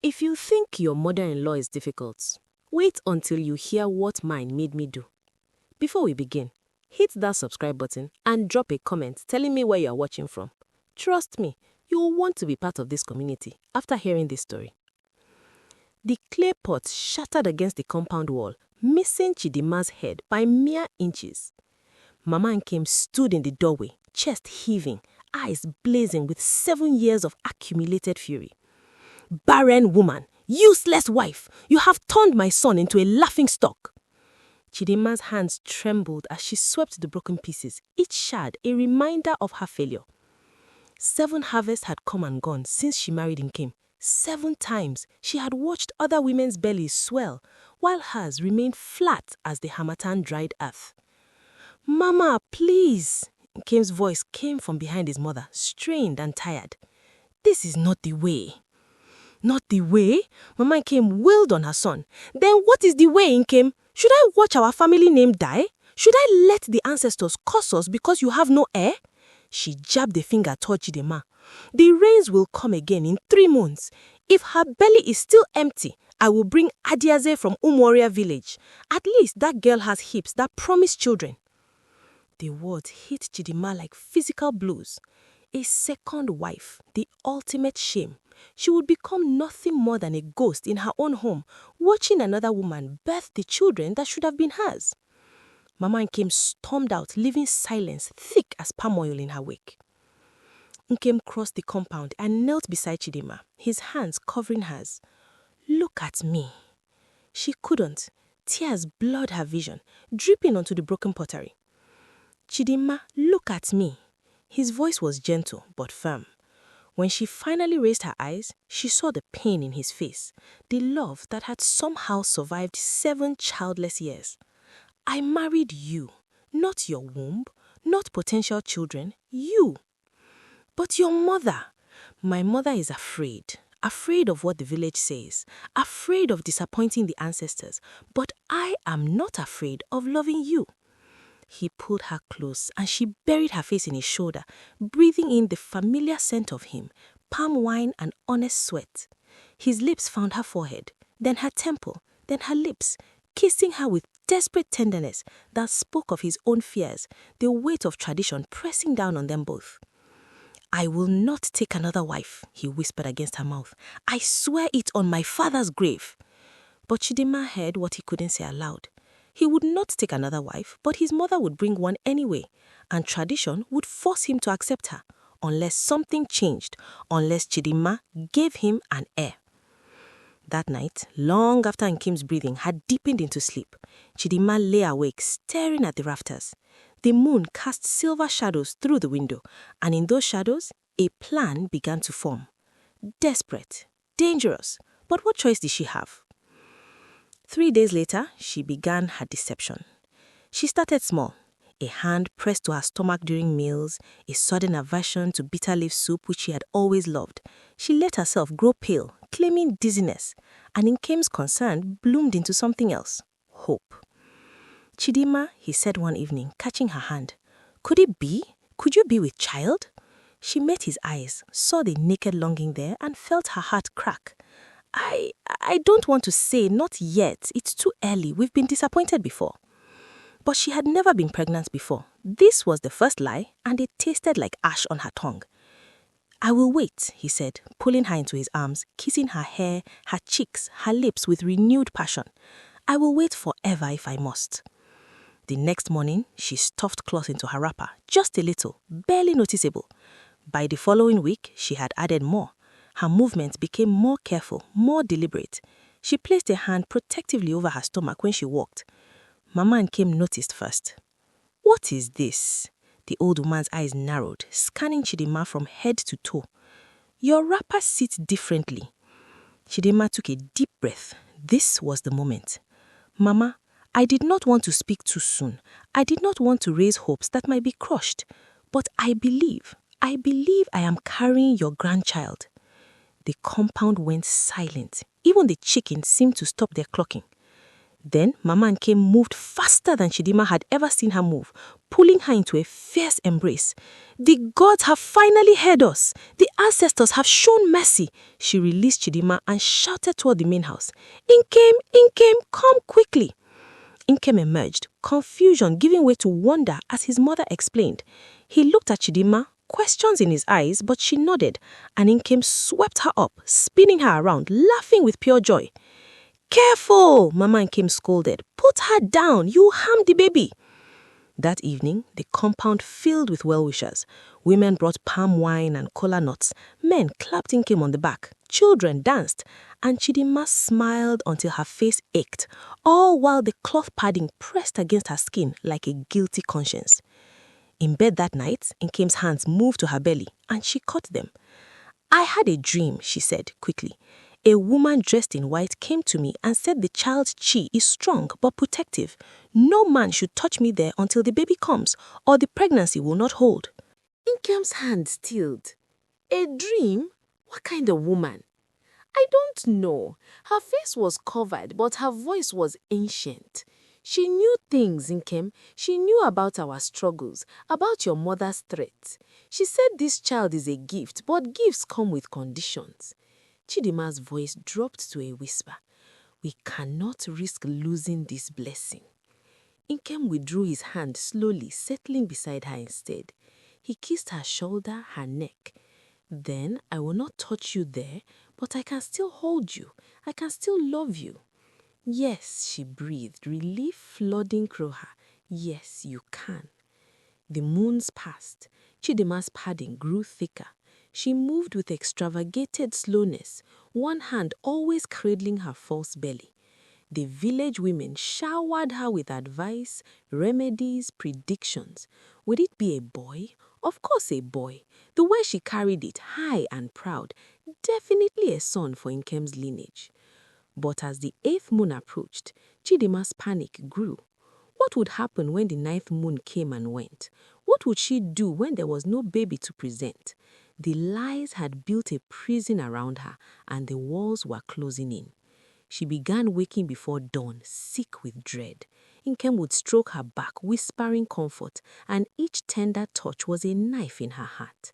If you think your mother-in-law is difficult, wait until you hear what mine made me do. Before we begin, hit that subscribe button and drop a comment telling me where you are watching from. Trust me, you will want to be part of this community after hearing this story. The clay pot shattered against the compound wall, missing Chidima's head by mere inches. Mama Nkem stood in the doorway, chest heaving, eyes blazing with 7 years of accumulated fury. "Barren woman, useless wife, you have turned my son into a laughingstock." Chidima's hands trembled as she swept the broken pieces, each shard a reminder of her failure. 7 harvests had come and gone since she married Nkem. 7 times she had watched other women's bellies swell, while hers remained flat as the harmattan dried earth. "Mama, please," Nkem's voice came from behind his mother, strained and tired. "This is not the way." "Not the way?" Mama Nkem wailed on her son. "Then what is the way, Nkem? Should I watch our family name die? Should I let the ancestors curse us because you have no heir?" She jabbed a finger toward Chidima. "The rains will come again in 3 months. If her belly is still empty, I will bring Adiaze from Umuoria village. At least that girl has hips that promise children." The words hit Chidima like physical blows. A second wife, the ultimate shame. She would become nothing more than a ghost in her own home, watching another woman birth the children that should have been hers. Mama Nkem stormed out, leaving silence thick as palm oil in her wake. Nkem crossed the compound and knelt beside Chidima, his hands covering hers. "Look at me." She couldn't. Tears blurred her vision, dripping onto the broken pottery. "Chidima, look at me." His voice was gentle but firm. When she finally raised her eyes, she saw the pain in his face, the love that had somehow survived 7 childless years. "I married you, not your womb, not potential children, you." "But your mother." "My mother is afraid of what the village says, afraid of disappointing the ancestors, but I am not afraid of loving you." He pulled her close and she buried her face in his shoulder, breathing in the familiar scent of him, palm wine and honest sweat. His lips found her forehead, then her temple, then her lips, kissing her with desperate tenderness that spoke of his own fears, the weight of tradition pressing down on them both. "I will not take another wife," he whispered against her mouth. "I swear it on my father's grave." But Chidima heard what he couldn't say aloud. He would not take another wife, but his mother would bring one anyway, and tradition would force him to accept her, unless something changed, unless Chidima gave him an heir. That night, long after Nkem's breathing had deepened into sleep, Chidima lay awake, staring at the rafters. The moon cast silver shadows through the window, and in those shadows, a plan began to form. Desperate, dangerous, but what choice did she have? 3 days later, she began her deception. She started small. A hand pressed to her stomach during meals, a sudden aversion to bitter leaf soup which she had always loved. She let herself grow pale, claiming dizziness, and Nkem's concern bloomed into something else, hope. "Chidima," he said one evening, catching her hand. "Could it be? Could you be with child?" She met his eyes, saw the naked longing there, and felt her heart crack. I don't want to say, not yet. It's too early. We've been disappointed before." But she had never been pregnant before. This was the first lie, and it tasted like ash on her tongue. "I will wait," he said, pulling her into his arms, kissing her hair, her cheeks, her lips with renewed passion. "I will wait forever if I must." The next morning, she stuffed cloth into her wrapper, just a little, barely noticeable. By the following week, she had added more. Her movements became more careful, more deliberate. She placed a hand protectively over her stomach when she walked. Mama Nkem noticed first. "What is this?" The old woman's eyes narrowed, scanning Chidima from head to toe. "Your wrapper sits differently." Chidima took a deep breath. This was the moment. "Mama, I did not want to speak too soon. I did not want to raise hopes that might be crushed. But I believe I am carrying your grandchild." The compound went silent. Even the chickens seemed to stop their clucking. Then Mama Nkem moved faster than Chidima had ever seen her move, pulling her into a fierce embrace. "The gods have finally heard us. The ancestors have shown mercy." She released Chidima and shouted toward the main house. Inkem, come quickly." Inkem emerged, confusion giving way to wonder as his mother explained. He looked at Chidima, questions in his eyes, but she nodded, and Inkem swept her up, spinning her around, laughing with pure joy. "Careful," Mama Nkem scolded. "Put her down, you harm the baby." That evening, the compound filled with well-wishers. Women brought palm wine and kola nuts. Men clapped Nkem on the back. Children danced. And Chidima smiled until her face ached, all while the cloth padding pressed against her skin like a guilty conscience. In bed that night, Nkem's hands moved to her belly, and she caught them. "I had a dream," she said quickly. "A woman dressed in white came to me and said the child's chi is strong but protective. No man should touch me there until the baby comes, or the pregnancy will not hold." Nkem's hand stilled. "A dream? What kind of woman?" "I don't know. Her face was covered, but her voice was ancient. She knew things, Nkem. She knew about our struggles, about your mother's threats. She said this child is a gift, but gifts come with conditions." Chidima's voice dropped to a whisper. "We cannot risk losing this blessing." Nkem withdrew his hand slowly, settling beside her instead. He kissed her shoulder, her neck. "Then I will not touch you there, but I can still hold you. I can still love you." "Yes," she breathed, relief flooding through her. "Yes, you can." The moons passed. Chidima's padding grew thicker. She moved with extravagated slowness, one hand always cradling her false belly. The village women showered her with advice, remedies, predictions. Would it be a boy? Of course a boy. The way she carried it, high and proud, definitely a son for Nkem's lineage. But as the 8th moon approached, Chidima's panic grew. What would happen when the 9th moon came and went? What would she do when there was no baby to present? The lies had built a prison around her, and the walls were closing in. She began waking before dawn, sick with dread. Nkem would stroke her back, whispering comfort, and each tender touch was a knife in her heart.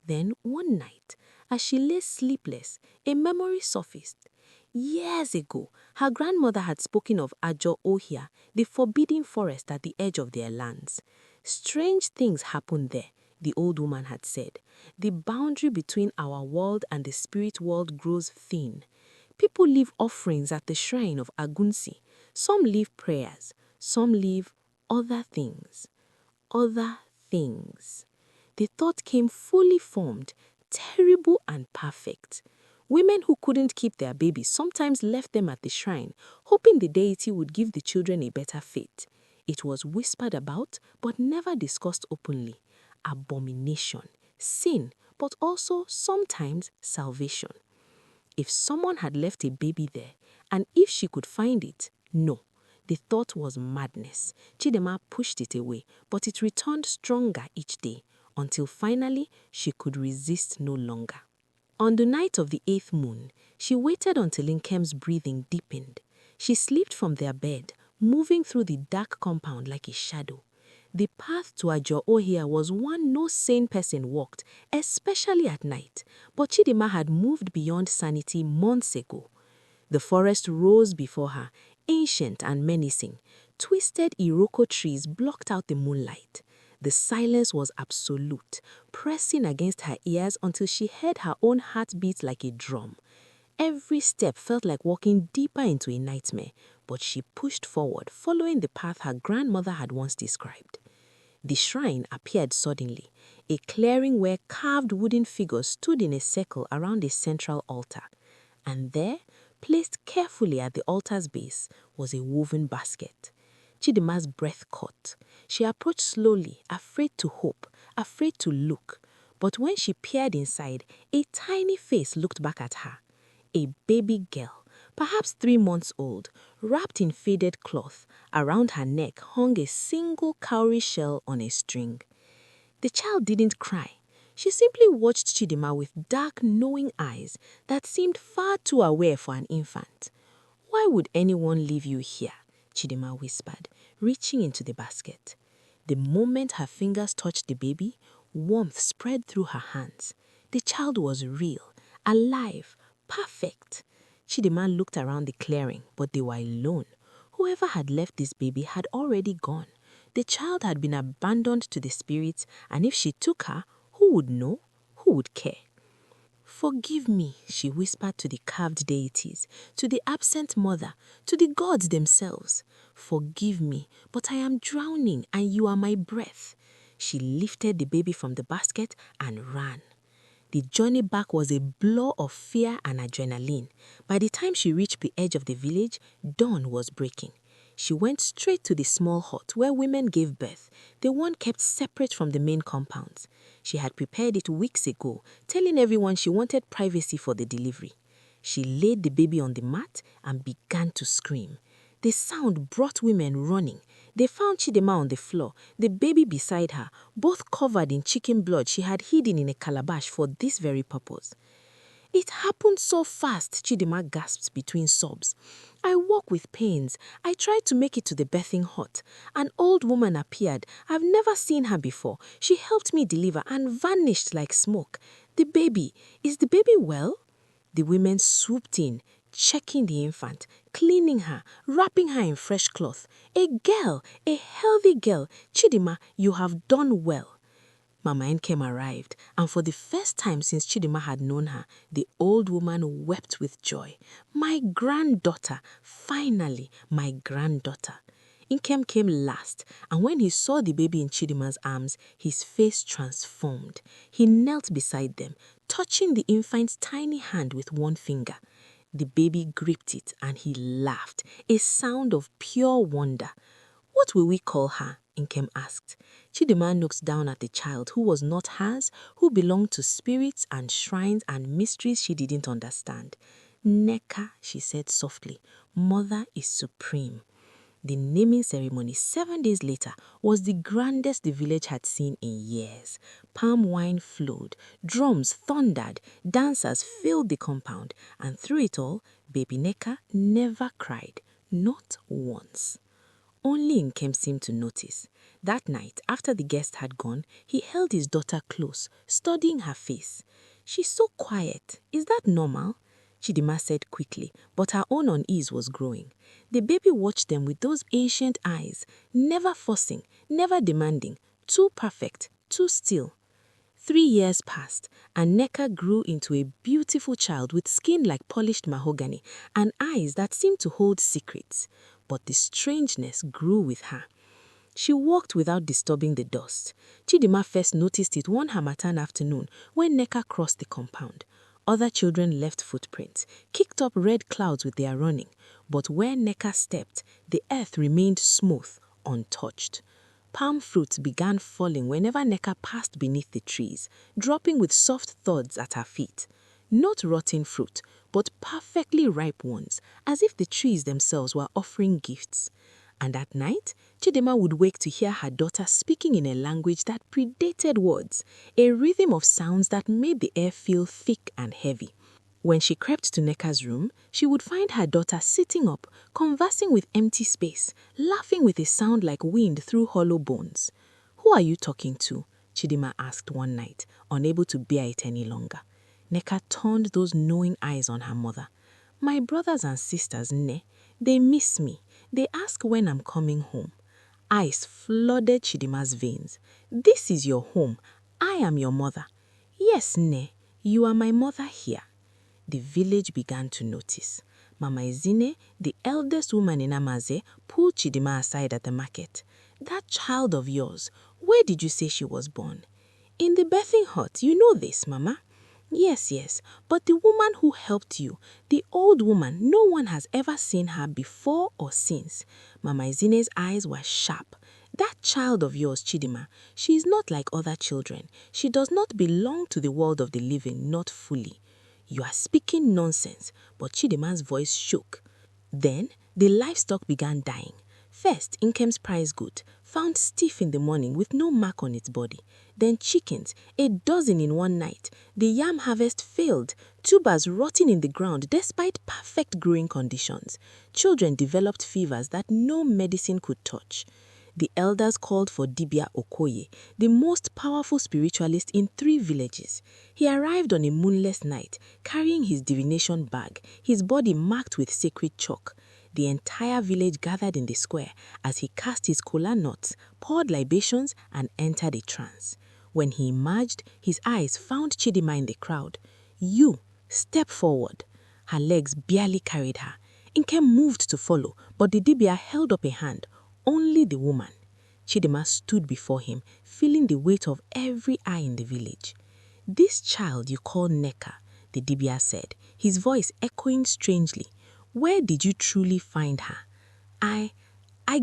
Then, one night, as she lay sleepless, a memory surfaced. Years ago, her grandmother had spoken of Ajo Ohia, the forbidden forest at the edge of their lands. "Strange things happen there," the old woman had said. "The boundary between our world and the spirit world grows thin. People leave offerings at the shrine of Agunsi. Some leave prayers. Some leave other things. Other things." The thought came fully formed, terrible and perfect. Women who couldn't keep their babies sometimes left them at the shrine, hoping the deity would give the children a better fate. It was whispered about, but never discussed openly. Abomination, sin, but also sometimes salvation. If someone had left a baby there, and if she could find it, no. The thought was madness. Chidima pushed it away, but it returned stronger each day, until finally she could resist no longer. On the night of the 8th moon, she waited until Nkem's breathing deepened. She slipped from their bed, moving through the dark compound like a shadow. The path to Ajo Ohia was one no sane person walked, especially at night, but Chidima had moved beyond sanity months ago. The forest rose before her, ancient and menacing. Twisted Iroko trees blocked out the moonlight. The silence was absolute, pressing against her ears until she heard her own heart beat like a drum. Every step felt like walking deeper into a nightmare, but she pushed forward, following the path her grandmother had once described. The shrine appeared suddenly, a clearing where carved wooden figures stood in a circle around a central altar. And there, placed carefully at the altar's base, was a woven basket. Chidima's breath caught. She approached slowly, afraid to hope, afraid to look. But when she peered inside, a tiny face looked back at her. A baby girl, perhaps 3 months old, wrapped in faded cloth. Around her neck hung a single cowrie shell on a string. The child didn't cry. She simply watched Chidima with dark, knowing eyes that seemed far too aware for an infant. "Why would anyone leave you here?" Chidima whispered, reaching into the basket. The moment her fingers touched the baby, warmth spread through her hands. The child was real, alive, perfect. Chidima looked around the clearing, but they were alone. Whoever had left this baby had already gone. The child had been abandoned to the spirits, and if she took her, who would know? Who would care? Forgive me, she whispered to the carved deities, to the absent mother, to the gods themselves. Forgive me, but I am drowning and you are my breath. She lifted the baby from the basket and ran. The journey back was a blur of fear and adrenaline. By the time she reached the edge of the village, dawn was breaking. She went straight to the small hut where women gave birth, the one kept separate from the main compounds. She had prepared it weeks ago, telling everyone she wanted privacy for the delivery. She laid the baby on the mat and began to scream. The sound brought women running. They found Chidima on the floor, the baby beside her, both covered in chicken blood she had hidden in a calabash for this very purpose. It happened so fast, Chidima gasped between sobs. I woke with pains. I tried to make it to the birthing hut. An old woman appeared. I've never seen her before. She helped me deliver and vanished like smoke. Is the baby well? The women swooped in, checking the infant, cleaning her, wrapping her in fresh cloth. A girl, a healthy girl. Chidima, you have done well. Mama Nkem arrived, and for the first time since Chidima had known her, the old woman wept with joy. My granddaughter, finally, my granddaughter. Nkem came last, and when he saw the baby in Chidima's arms, his face transformed. He knelt beside them, touching the infant's tiny hand with one finger. The baby gripped it, and he laughed, a sound of pure wonder. What will we call her? Nkem asked. Chidima looked down at the child who was not hers, who belonged to spirits and shrines and mysteries she didn't understand. Neca, she said softly, Mother is supreme. The naming ceremony 7 days later was the grandest the village had seen in years. Palm wine flowed, drums thundered, dancers filled the compound, and through it all, baby Neca never cried, not once. Only Nkem seemed to notice. That night, after the guest had gone, he held his daughter close, studying her face. She's so quiet. Is that normal? Chidima said quickly, but her own unease was growing. The baby watched them with those ancient eyes, never forcing, never demanding, too perfect, too still. 3 years passed, and Neca grew into a beautiful child with skin like polished mahogany and eyes that seemed to hold secrets. But the strangeness grew with her. She walked without disturbing the dust. Chidima first noticed it one Harmattan afternoon when Neca crossed the compound. Other children left footprints, kicked up red clouds with their running, but where Neca stepped, the earth remained smooth, untouched. Palm fruits began falling whenever Neca passed beneath the trees, dropping with soft thuds at her feet. Not rotten fruit, but perfectly ripe ones, as if the trees themselves were offering gifts. And at night, Chidima would wake to hear her daughter speaking in a language that predated words, a rhythm of sounds that made the air feel thick and heavy. When she crept to Neca's room, she would find her daughter sitting up, conversing with empty space, laughing with a sound like wind through hollow bones. "Who are you talking to?" Chidima asked one night, unable to bear it any longer. Neca turned those knowing eyes on her mother. "My brothers and sisters, Ne, they miss me. They ask when I'm coming home." Ice flooded Chidima's veins. "This is your home. I am your mother." "Yes, Ne, you are my mother here." The village began to notice. Mama Izine, the eldest woman in Amaze, pulled Chidima aside at the market. "That child of yours, where did you say she was born?" "In the birthing hut. You know this, Mama." Yes, but the woman who helped you, the old woman, no one has ever seen her before or since." Mama Izine's eyes were sharp. "That child of yours, Chidima, she is not like other children. She does not belong to the world of the living, not fully." "You are speaking nonsense," but Chidima's voice shook. Then the livestock began dying. First, Nkem's prize goat, found stiff in the morning with no mark on its body. Then chickens, a dozen in one night. The yam harvest failed, tubers rotting in the ground despite perfect growing conditions. Children developed fevers that no medicine could touch. The elders called for Dibia Okoye, the most powerful spiritualist in 3 villages. He arrived on a moonless night, carrying his divination bag, his body marked with sacred chalk. The entire village gathered in the square as he cast his kola nuts, poured libations, and entered a trance. When he emerged, his eyes found Chidima in the crowd. "You, step forward." Her legs barely carried her. Nkem moved to follow, but the Dibia held up a hand. Only the woman. Chidima stood before him, feeling the weight of every eye in the village. "This child you call Neca," the Dibia said, his voice echoing strangely. "Where did you truly find her?" I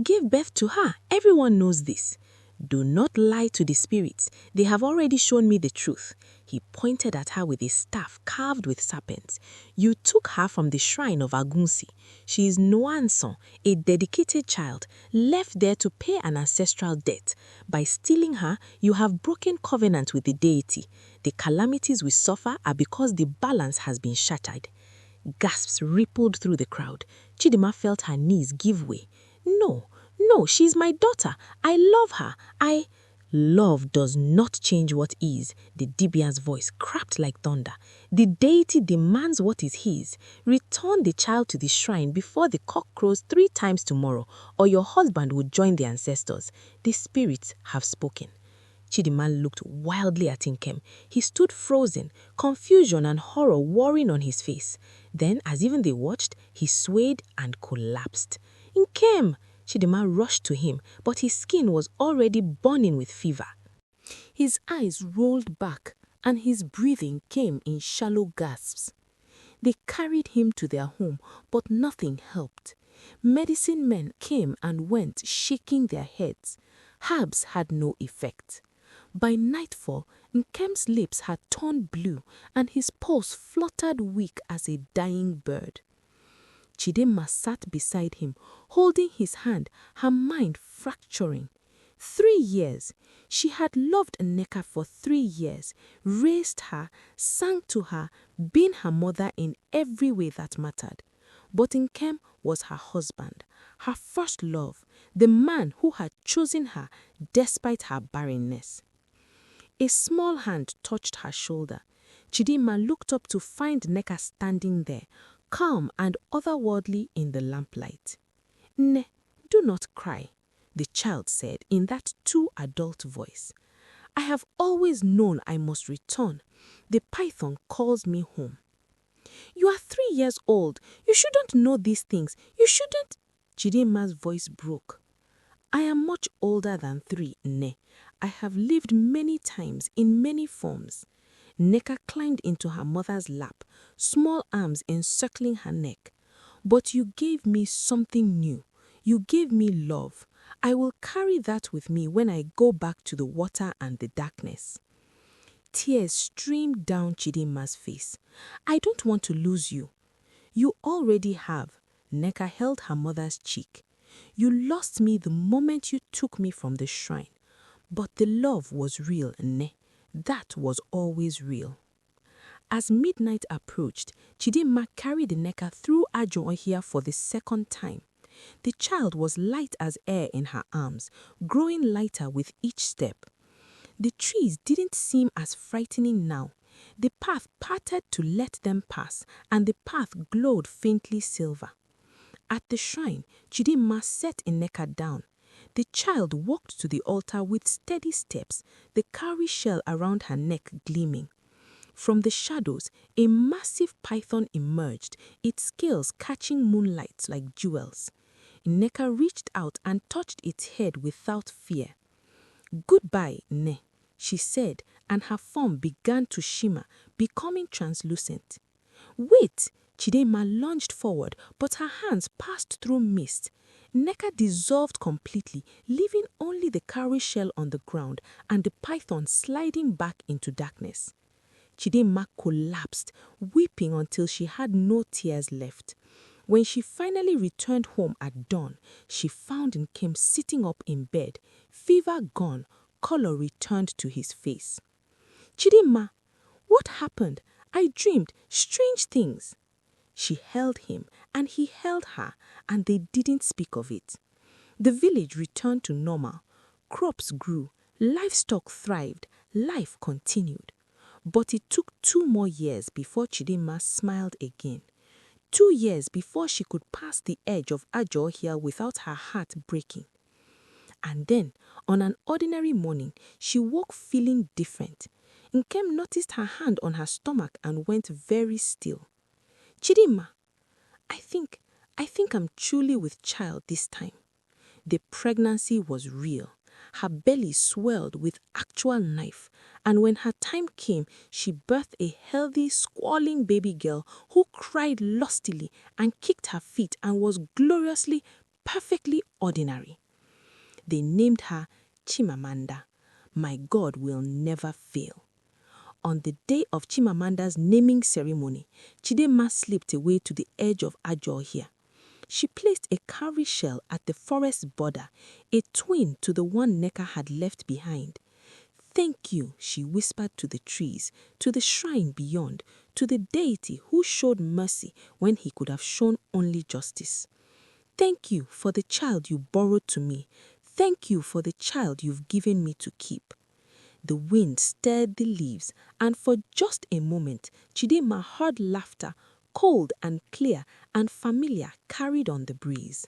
gave birth to her. Everyone knows this." "Do not lie to the spirits. They have already shown me the truth." He pointed at her with a staff carved with serpents. "You took her from the shrine of Agunsi. She is Noanson, a dedicated child, left there to pay an ancestral debt. By stealing her, you have broken covenant with the deity. The calamities we suffer are because the balance has been shattered." Gasps rippled through the crowd. Chidima felt her knees give way. No, she's my daughter. I love her. Love does not change what is." The Dibia's voice cracked like thunder. "The deity demands what is his. Return the child to the shrine before the cock crows 3 times tomorrow, or your husband will join the ancestors. The spirits have spoken." Chidima looked wildly at Nkem. He stood frozen, confusion and horror warring on his face. Then, as even they watched, he swayed and collapsed. "Nkem!" Chidima rushed to him, but his skin was already burning with fever. His eyes rolled back, and his breathing came in shallow gasps. They carried him to their home, but nothing helped. Medicine men came and went, shaking their heads. Herbs had no effect. By nightfall, Nkem's lips had turned blue, and his pulse fluttered weak as a dying bird. Chidima sat beside him, holding his hand, her mind fracturing. 3 years. She had loved Neca for 3 years, raised her, sang to her, been her mother in every way that mattered. But Nkem was her husband, her first love, the man who had chosen her despite her barrenness. A small hand touched her shoulder. Chidima looked up to find Neca standing there, calm and otherworldly in the lamplight. "Ne, do not cry," the child said in that too adult voice. "I have always known I must return. The python calls me home." "You are 3 years old. You shouldn't know these things. You shouldn't." Chidima's voice broke. "I am much older than 3, Ne. I have lived many times in many forms." Neca climbed into her mother's lap, small arms encircling her neck. "But you gave me something new. You gave me love. I will carry that with me when I go back to the water and the darkness." Tears streamed down Chidima's face. "I don't want to lose you." "You already have." Neca held her mother's cheek. "You lost me the moment you took me from the shrine. But the love was real, Ne. That was always real." As midnight approached, Chidima carried Neca through Ajo-Ohia for the 2nd time. The child was light as air in her arms, growing lighter with each step. The trees didn't seem as frightening now. The path parted to let them pass, and the path glowed faintly silver. At the shrine, Chidima set Neca down. The child walked to the altar with steady steps, the cowrie shell around her neck gleaming. From the shadows, a massive python emerged, its scales catching moonlight like jewels. Neca reached out and touched its head without fear. "Goodbye, Ne," she said, and her form began to shimmer, becoming translucent. "Wait!" Chidima lunged forward, but her hands passed through mist. Neca dissolved completely, leaving only the cowrie shell on the ground and the python sliding back into darkness. Chidima collapsed, weeping until she had no tears left. When she finally returned home at dawn, she found Nkem sitting up in bed, fever gone, color returned to his face. "Chidinma, what happened? I dreamed strange things." She held him and he held her, and they didn't speak of it. The village returned to normal. Crops grew, livestock thrived, life continued. But it took 2 more years before Chidinma smiled again. 2 years before she could pass the edge of Ajo Hill without her heart breaking. And then, on an ordinary morning, she woke feeling different. Nkem noticed her hand on her stomach and went very still. "Chidinma, I think I'm truly with child this time." The pregnancy was real. Her belly swelled with actual knife, and when her time came, she birthed a healthy, squalling baby girl who cried lustily and kicked her feet and was gloriously, perfectly ordinary. They named her Chimamanda. My God will never fail. On the day of Chimamanda's naming ceremony, Chidinma slipped away to the edge of Ajohia. She placed a cowrie shell at the forest border, a twin to the one Neca had left behind. "Thank you," she whispered to the trees, to the shrine beyond, to the deity who showed mercy when he could have shown only justice. "Thank you for the child you borrowed to me. Thank you for the child you've given me to keep." The wind stirred the leaves, and for just a moment, Chidinma heard laughter, cold and clear and familiar, carried on the breeze.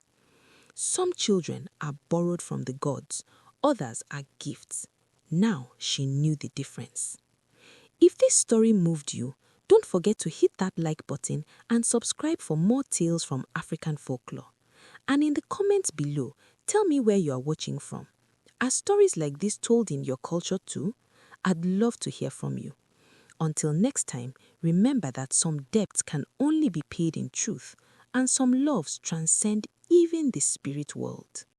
Some children are borrowed from the gods, others are gifts. Now she knew the difference. If this story moved you, don't forget to hit that like button and subscribe for more tales from African folklore. And in the comments below, tell me where you are watching from. Are stories like this told in your culture too? I'd love to hear from you. Until next time, remember that some debts can only be paid in truth, and some loves transcend even the spirit world.